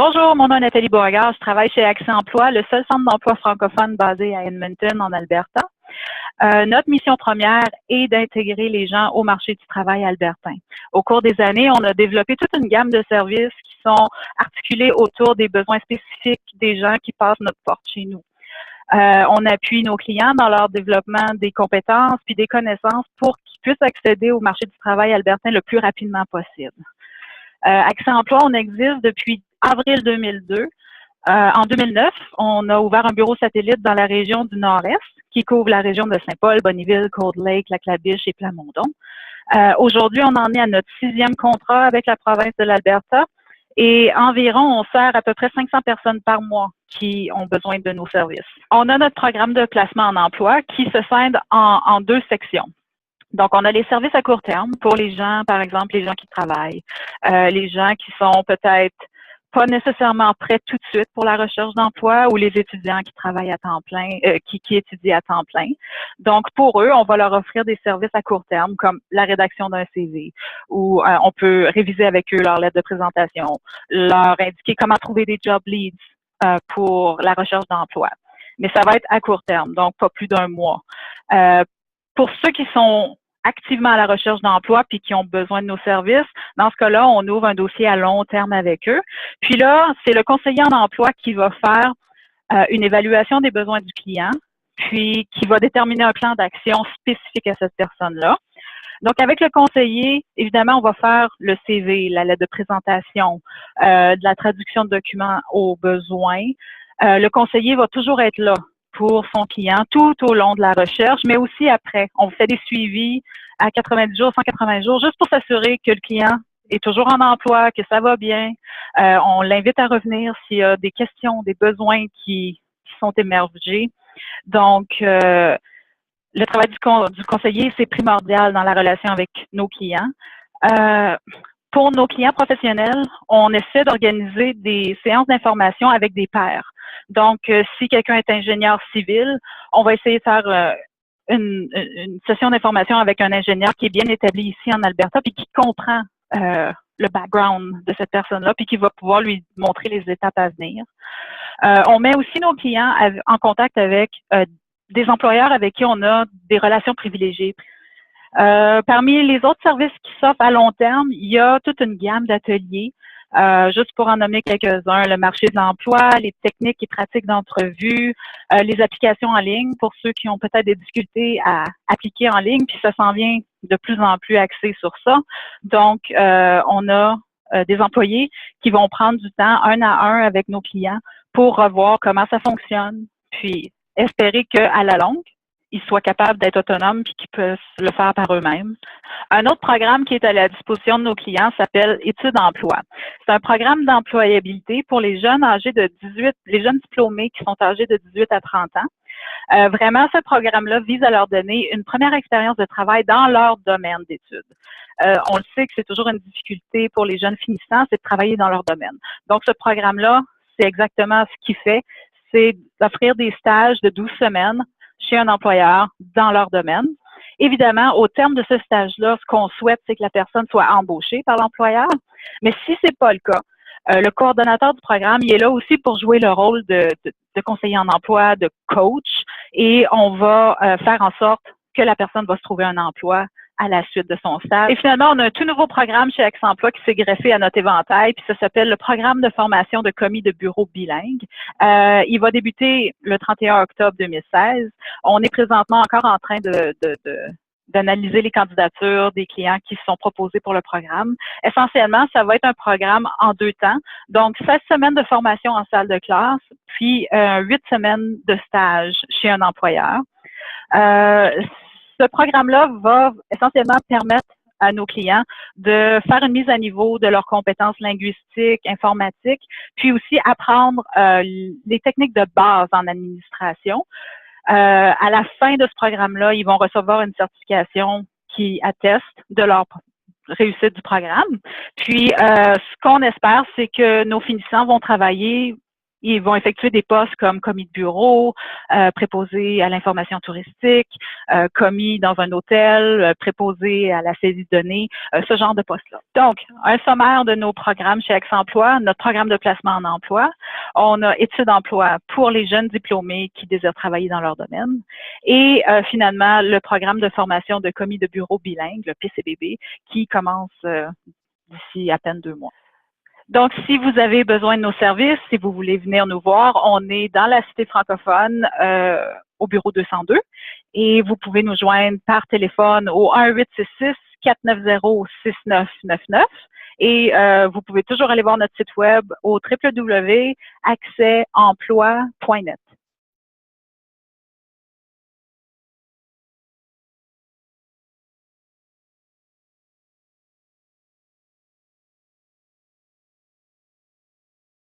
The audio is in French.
Bonjour, mon nom est Nathalie Beauregard. Je travaille chez Accès Emploi, le seul centre d'emploi francophone basé à Edmonton, en Alberta. Notre mission première est d'intégrer les gens au marché du travail albertain. Au cours des années, on a développé toute une gamme de services qui sont articulés autour des besoins spécifiques des gens qui passent notre porte chez nous. On appuie nos clients dans leur développement des compétences puis des connaissances pour qu'ils puissent accéder au marché du travail albertain le plus rapidement possible. Accès Emploi, on existe depuis avril 2002. En 2009, on a ouvert un bureau satellite dans la région du Nord-Est qui couvre la région de Saint-Paul, Bonnyville, Cold Lake, Lac-La-Biche et Plamondon. Aujourd'hui, on en est à notre 6e contrat avec la province de l'Alberta et environ, on sert à peu près 500 personnes par mois qui ont besoin de nos services. On a notre programme de placement en emploi qui se scinde en 2 sections. Donc, on a les services à court terme pour les gens, par exemple, les gens qui travaillent, les gens qui sont peut-être pas nécessairement prêts tout de suite pour la recherche d'emploi ou les étudiants qui travaillent à temps plein, qui étudient à temps plein. Donc, pour eux, on va leur offrir des services à court terme comme la rédaction d'un CV ou on peut réviser avec eux leur lettre de présentation, leur indiquer comment trouver des job leads pour la recherche d'emploi. Mais ça va être à court terme, donc pas plus d'1 mois. Pour ceux qui sont activement à la recherche d'emploi puis qui ont besoin de nos services, dans ce cas-là, on ouvre un dossier à long terme avec eux. Puis là, c'est le conseiller en emploi qui va faire une évaluation des besoins du client, puis qui va déterminer un plan d'action spécifique à cette personne-là. Donc, avec le conseiller, évidemment, on va faire le CV, la lettre de présentation, de la traduction de documents aux besoins. Le conseiller va toujours être là pour son client tout au long de la recherche, mais aussi après. On fait des suivis à 90 jours, 180 jours, juste pour s'assurer que le client est toujours en emploi, que ça va bien. On l'invite à revenir s'il y a des questions, des besoins qui sont émergés. Donc, le travail du conseiller, c'est primordial dans la relation avec nos clients. Pour nos clients professionnels, on essaie d'organiser des séances d'information avec des pairs. Donc, si quelqu'un est ingénieur civil, on va essayer de faire une session d'information avec un ingénieur qui est bien établi ici en Alberta puis qui comprend le background de cette personne-là puis qui va pouvoir lui montrer les étapes à venir. On met aussi nos clients en contact avec des employeurs avec qui on a des relations privilégiées. Parmi les autres services qui s'offrent à long terme, il y a toute une gamme d'ateliers. Juste pour en nommer quelques-uns, le marché de l'emploi, les techniques et pratiques d'entrevue, les applications en ligne pour ceux qui ont peut-être des difficultés à appliquer en ligne, puis ça s'en vient de plus en plus axé sur ça. Donc, on a des employés qui vont prendre du temps 1 à 1 avec nos clients pour revoir comment ça fonctionne, puis espérer qu'à la longue, ils soient capables d'être autonomes puis qu'ils peuvent le faire par eux-mêmes. Un autre programme qui est à la disposition de nos clients s'appelle Études emploi. C'est un programme d'employabilité pour les jeunes les jeunes diplômés qui sont âgés de 18 à 30 ans. Vraiment, ce programme-là vise à leur donner une première expérience de travail dans leur domaine d'études. On le sait que c'est toujours une difficulté pour les jeunes finissants, c'est de travailler dans leur domaine. Donc, ce programme-là, c'est exactement ce qu'il fait, c'est d'offrir des stages de 12 semaines chez un employeur dans leur domaine. Évidemment, au terme de ce stage-là, ce qu'on souhaite, c'est que la personne soit embauchée par l'employeur. Mais si c'est pas le cas, le coordonnateur du programme, il est là aussi pour jouer le rôle de conseiller en emploi, de coach, et on va faire en sorte que la personne va se trouver un emploi à la suite de son stage. Et finalement, on a un tout nouveau programme chez Accès Emploi qui s'est greffé à notre éventail, puis ça s'appelle le programme de formation de commis de bureau bilingue. Il va débuter le 31 octobre 2016. On est présentement encore en train d'analyser les candidatures des clients qui se sont proposés pour le programme. Essentiellement, ça va être un programme en 2 temps. Donc, 16 semaines de formation en salle de classe, puis 8 semaines de stage chez un employeur. Ce programme-là va essentiellement permettre à nos clients de faire une mise à niveau de leurs compétences linguistiques, informatiques, puis aussi apprendre les techniques de base en administration. À la fin de ce programme-là, ils vont recevoir une certification qui atteste de leur réussite du programme. Puis, ce qu'on espère, c'est que nos finissants vont travailler Ils vont effectuer des postes comme commis de bureau, préposé à l'information touristique, commis dans un hôtel, préposé à la saisie de données, ce genre de poste-là. Donc, un sommaire de nos programmes chez Accès Emploi, notre programme de placement en emploi. On a études d'emploi pour les jeunes diplômés qui désirent travailler dans leur domaine. Et finalement, le programme de formation de commis de bureau bilingue, le PCBB, qui commence d'ici à peine 2 mois. Donc, si vous avez besoin de nos services, si vous voulez venir nous voir, on est dans la cité francophone au bureau 202 et vous pouvez nous joindre par téléphone au 1-866-490-6999 et vous pouvez toujours aller voir notre site web au www.accèsemploi.net.